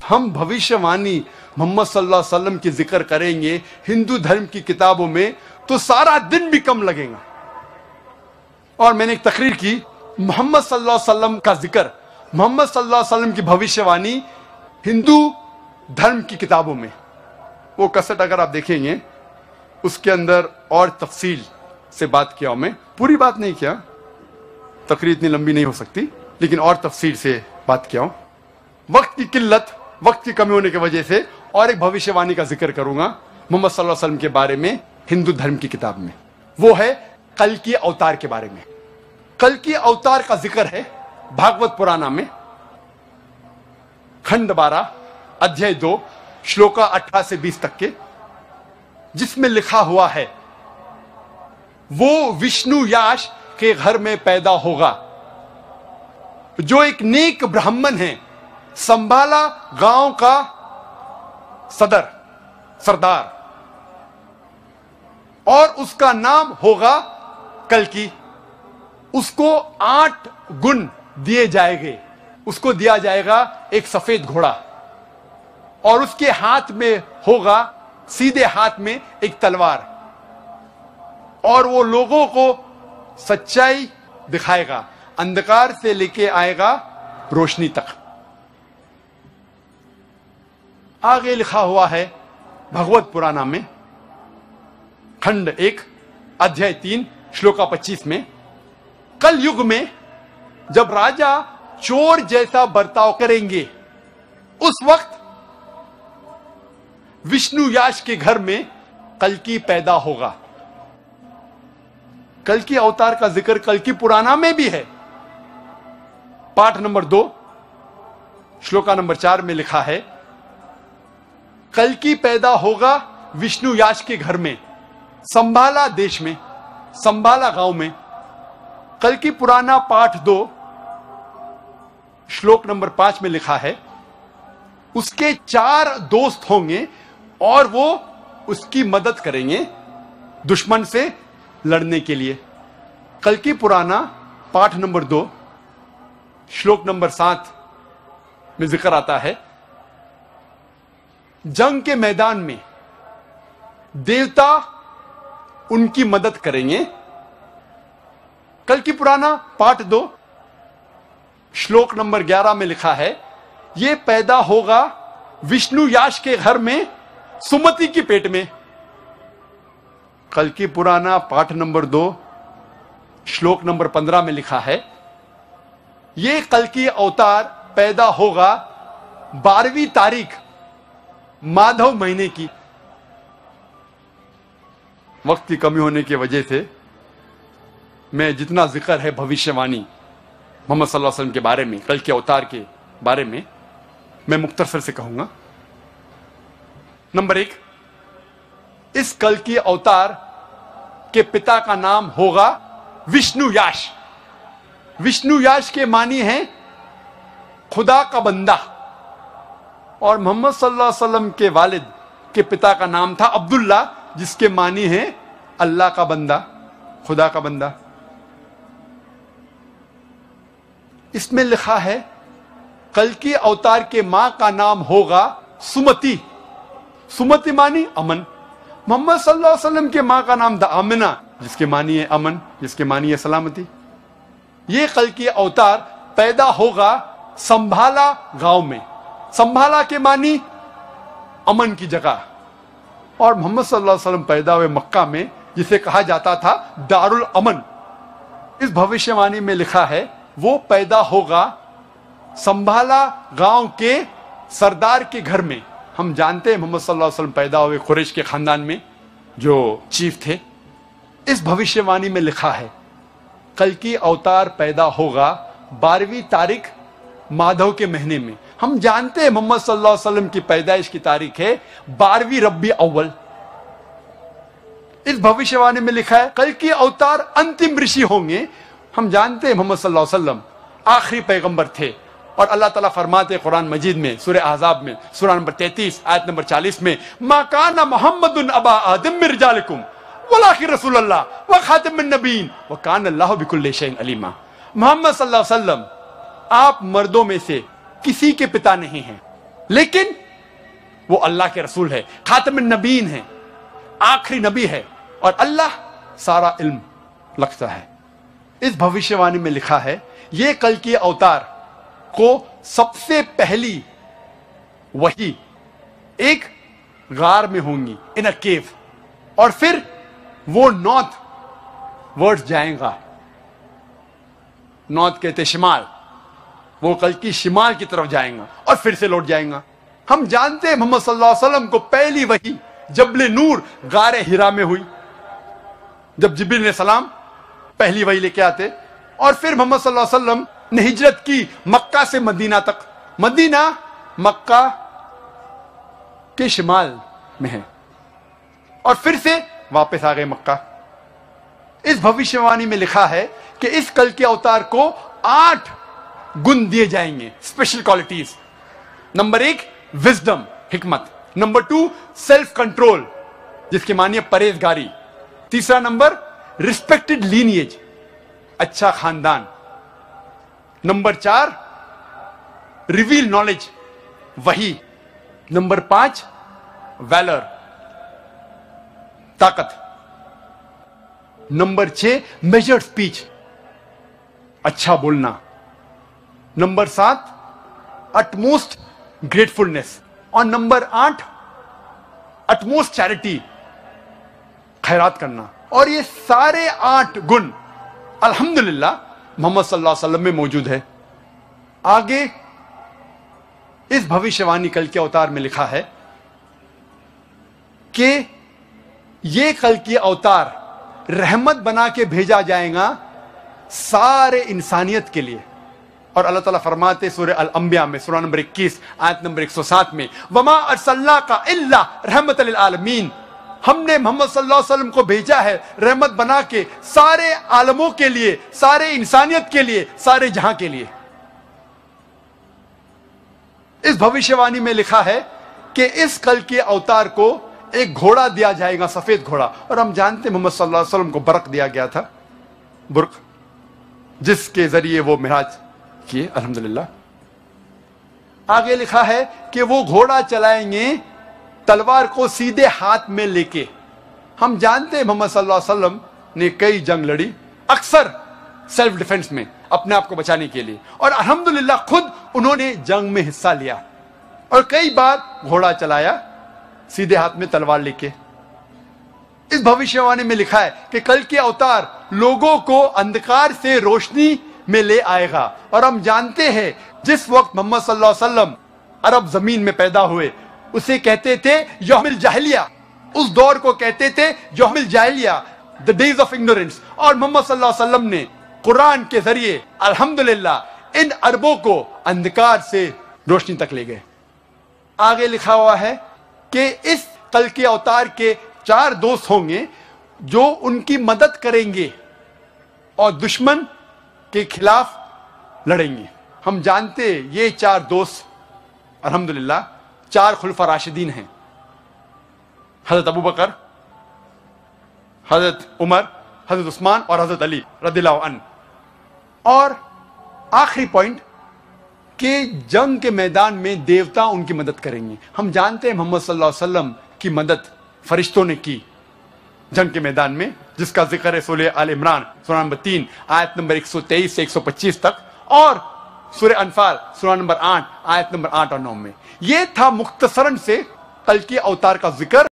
ہم بھوشیوانی محمد صلی اللہ علیہ وسلم کی ذکر کریں گے ہندو دھرم کی کتابوں میں تو سارا دن بھی کم لگے گا. اور میں نے ایک تقریر کی، محمد صلی اللہ علیہ وسلم کا ذکر، محمد صلی اللہ علیہ وسلم کی بھوشیوانی ہندو دھرم کی کتابوں میں. وہ کسٹ اگر آپ دیکھیں گے اس کے اندر اور تفصیل سے بات کیا ہوں. میں پوری بات نہیں کیا، تقریر اتنی لمبی نہیں ہو سکتی، لیکن اور تفصیل سے بات کیا ہوں. وقت کی قلت، وقت کی کمی ہونے کی وجہ سے اور ایک بھوشیوانی کا ذکر کروں گا محمد صلی اللہ علیہ وسلم کے بارے میں ہندو دھرم کی کتاب میں. وہ ہے کل کی اوتار کے بارے میں. کل کی اوتار کا ذکر ہے بھاگوت پرانا میں کھنڈ 12 ادھیائے 2 شلوکا 18 سے 20 تک کے، جس میں لکھا ہوا ہے وہ وشنو یاش کے گھر میں پیدا ہوگا جو ایک نیک برہمن ہے، سنبھالا گاؤں کا سردار، اور اس کا نام ہوگا کلکی. اس کو 8 گن دیے جائیں گے. اس کو دیا جائے گا ایک سفید گھوڑا، اور اس کے ہاتھ میں ہوگا، سیدھے ہاتھ میں ایک تلوار، اور وہ لوگوں کو سچائی دکھائے گا، اندھکار سے لے کے آئے گا روشنی تک. آگے لکھا ہوا ہے بھگوت پرانا میں کھنڈ 1 ادھیائے 3 شلوکا 25 میں، کل یگ میں جب راجا چور جیسا برتاؤ کریں گے اس وقت وشنو یاش کے گھر میں کلکی پیدا ہوگا. کلکی اوتار کا ذکر کلکی پرانا میں بھی ہے. پاٹ نمبر 2 شلوکا نمبر 4 میں لکھا ہے کلکی پیدا ہوگا وشنو یاش کے گھر میں، سنبھالا دیش میں، سنبھالا گاؤں میں. کلکی پرانا پاٹ 2 شلوک نمبر 5 میں لکھا ہے اس کے 4 دوست ہوں گے اور وہ اس کی مدد کریں گے دشمن سے لڑنے کے لیے. کلکی پرانا پاٹ نمبر 2 شلوک نمبر 7 میں ذکر آتا ہے جنگ کے میدان میں دیوتا ان کی مدد کریں گے. کلکی پرانا پاٹ 2 شلوک نمبر 11 میں لکھا ہے یہ پیدا ہوگا وشنو یاش کے گھر میں سمتی کی پیٹ میں. کلکی پرانا پاٹ نمبر 2 شلوک نمبر 15 میں لکھا ہے یہ کلکی اوتار پیدا ہوگا 12ویں تاریخ مادھو مہینے کی. وقت کی کمی ہونے کی وجہ سے میں جتنا ذکر ہے بھوشیوانی محمد صلی اللہ علیہ وسلم کے بارے میں، کل کے اوتار کے بارے میں مختصر سے کہوں گا. نمبر 1، اس کل کی اوتار کے پتا کا نام ہوگا وشنو یاش. وشنو یاش کے معنی ہیں خدا کا بندہ، اور محمد صلی اللہ علیہ وسلم کے والد کے پتا کا نام تھا عبداللہ، جس کے معنی ہیں اللہ کا بندہ، خدا کا بندہ. اس میں لکھا ہے کلکی اوتار کے ماں کا نام ہوگا سمتی. سمتی معنی امن. محمد صلی اللہ علیہ وسلم کے ماں کا نام تھا آمنہ، جس کے معنی ہے امن، جس کے معنی ہے سلامتی. یہ کلکی اوتار پیدا ہوگا سنبھالا گاؤں میں. سنبھالا کے معنی امن کی جگہ، اور محمد صلی اللہ علیہ وسلم پیدا ہوئے مکہ میں، جسے کہا جاتا تھا دار الامن. اس بھوشیوانی میں لکھا ہے وہ پیدا ہوگا سنبھالا گاؤں کے سردار کے گھر میں. ہم جانتے ہیں محمد صلی اللہ علیہ وسلم پیدا ہوئے قریش کے خاندان میں جو چیف تھے. اس بھوشیوانی میں لکھا ہے کلکی اوتار پیدا ہوگا 12ویں تاریخ مادھو کے مہینے میں. ہم جانتے ہیں محمد صلی اللہ علیہ وسلم کی پیدائش کی تاریخ ہے 12ویں ربیع اول. اس بھوشیوانی میں لکھا ہے کلکی اوتار انتم رشی ہوں گے. ہم جانتے ہیں محمد صلی اللہ علیہ وسلم آخری پیغمبر تھے، اور اللہ تعالیٰ فرماتے ہیں قرآن مجید میں سورہ احزاب میں سورہ نمبر 33 آیت نمبر 40 میں ما کان محمد ابا آدم من رجالکم ولکن رسول اللہ وخاتم النبیین وکان اللہ بکل شیء علیما. محمد صلی اللہ علیہ وسلم آپ مردوں میں سے کسی کے پتا نہیں ہیں، لیکن وہ اللہ کے رسول ہے، خاتم النبیین ہے، آخری نبی ہے، اور اللہ سارا علم رکھتا ہے۔ اس بھوشیوانی میں لکھا ہے یہ کلکی اوتار کو سب سے پہلی وحی ایک غار میں ہوں گی، ان اے کیو، اور پھر وہ نارتھ ورڈ جائیں گا۔ نارتھ کہتے شمال، وہ کلکی شمال کی طرف جائیں گا اور پھر سے لوٹ جائیں گا۔ ہم جانتے ہیں محمد صلی اللہ علیہ وسلم کو پہلی وحی جبل نور غار ہرا میں ہوئی، جب جبریل علیہ السلام پہلی وحی لے کے آتے، اور پھر محمد صلی اللہ علیہ وسلم نے ہجرت کی مکہ سے مدینہ تک۔ مدینہ مکہ کے شمال میں ہے، اور پھر سے واپس آ گئے مکہ۔ اس بھوشیوانی میں لکھا ہے کہ اس کل کے اوتار کو 8 گن دیے جائیں گے، اسپیشل کوالٹیز۔ نمبر 1 وزڈم، حکمت۔ نمبر 2 سیلف کنٹرول، جس کے معنی ہے پرہیزگاری۔ تیسرا نمبر ریسپیکٹڈ لینیج، اچھا خاندان۔ نمبر 4 ریویل نالج، وحی۔ نمبر 5 ویلر، طاقت۔ نمبر 6 میجرڈ اسپیچ، اچھا بولنا۔ نمبر 7 اٹموسٹ گریٹفلنس، اور نمبر 8 اٹموسٹ چیریٹی، خیرات کرنا۔ اور یہ سارے 8 گن الحمدللہ محمد صلی اللہ علیہ وسلم میں موجود ہے۔ آگے اس بھوشیوانی کل کے اوتار میں لکھا ہے کہ یہ کل کی اوتار رحمت بنا کے بھیجا جائے گا سارے انسانیت کے لیے۔ اور اللہ تعالیٰ فرماتے سورہ الانبیاء میں، سورہ نمبر 21 آیت نمبر 107 میں، وَمَا أَرْسَلْنَاكَ إِلَّا رَحْمَةً لِلْعَالَمِينَ، ہم نے محمد صلی اللہ علیہ وسلم کو بھیجا ہے رحمت بنا کے سارے عالموں کے لیے، سارے انسانیت کے لیے، سارے جہاں کے لیے۔ اس بھوشیوانی میں لکھا ہے کہ اس کل کے اوتار کو ایک گھوڑا دیا جائے گا، سفید گھوڑا، اور ہم جانتے ہیں محمد صلی اللہ علیہ وسلم کو برق دیا گیا تھا، برق، جس کے ذریعے وہ معراج کیے الحمدللہ۔ آگے لکھا ہے کہ وہ گھوڑا چلائیں گے تلوار کو سیدھے ہاتھ میں لے کے۔ ہم جانتے ہیں محمد صلی اللہ علیہ وسلم نے کئی جنگ لڑی، اکثر سیلف ڈیفنس میں، اپنے آپ کو بچانے کے لیے، اور الحمدللہ خود انہوں نے جنگ میں حصہ لیا، اور کئی بار گھوڑا چلایا سیدھے ہاتھ میں تلوار لے کے۔ اس بھوشیوانی میں لکھا ہے کہ کل کے اوتار لوگوں کو اندھکار سے روشنی میں لے آئے گا، اور ہم جانتے ہیں جس وقت محمد صلی اللہ علیہ وسلم عرب زمین میں پیدا ہوئے اسے کہتے تھے یوم الجاہلیہ، اس دور کو کہتے تھے یوم الجاہلیہ، the days of ignorance، اور محمد صلی اللہ علیہ وسلم نے قرآن کے ذریعے الحمدللہ ان عربوں کو اندھکار سے روشنی تک لے گئے۔ آگے لکھا ہوا ہے کہ اس کل کے اوتار کے 4 دوست ہوں گے جو ان کی مدد کریں گے اور دشمن کے خلاف لڑیں گے۔ ہم جانتے یہ 4 دوست الحمدللہ 4 خلفاء راشدین ہیں، حضرت ابوبکر، حضرت عمر، حضرت عثمان اور حضرت علی رضی اللہ عنہ۔ اور آخری پوائنٹ کہ جنگ کے میدان میں دیوتا ان کی مدد کریں گے۔ ہم جانتے ہیں محمد صلی اللہ علیہ وسلم کی مدد فرشتوں نے کی جنگ کے میدان میں، جس کا ذکر ہے سورہ آل عمران سورہ نمبر 3 آیت نمبر 123 سے 125 تک، اور سورہ انفال سورہ نمبر 8 آیت نمبر 8 اور 9 میں۔ یہ تھا مختصراً سے کل کے اوتار کا ذکر۔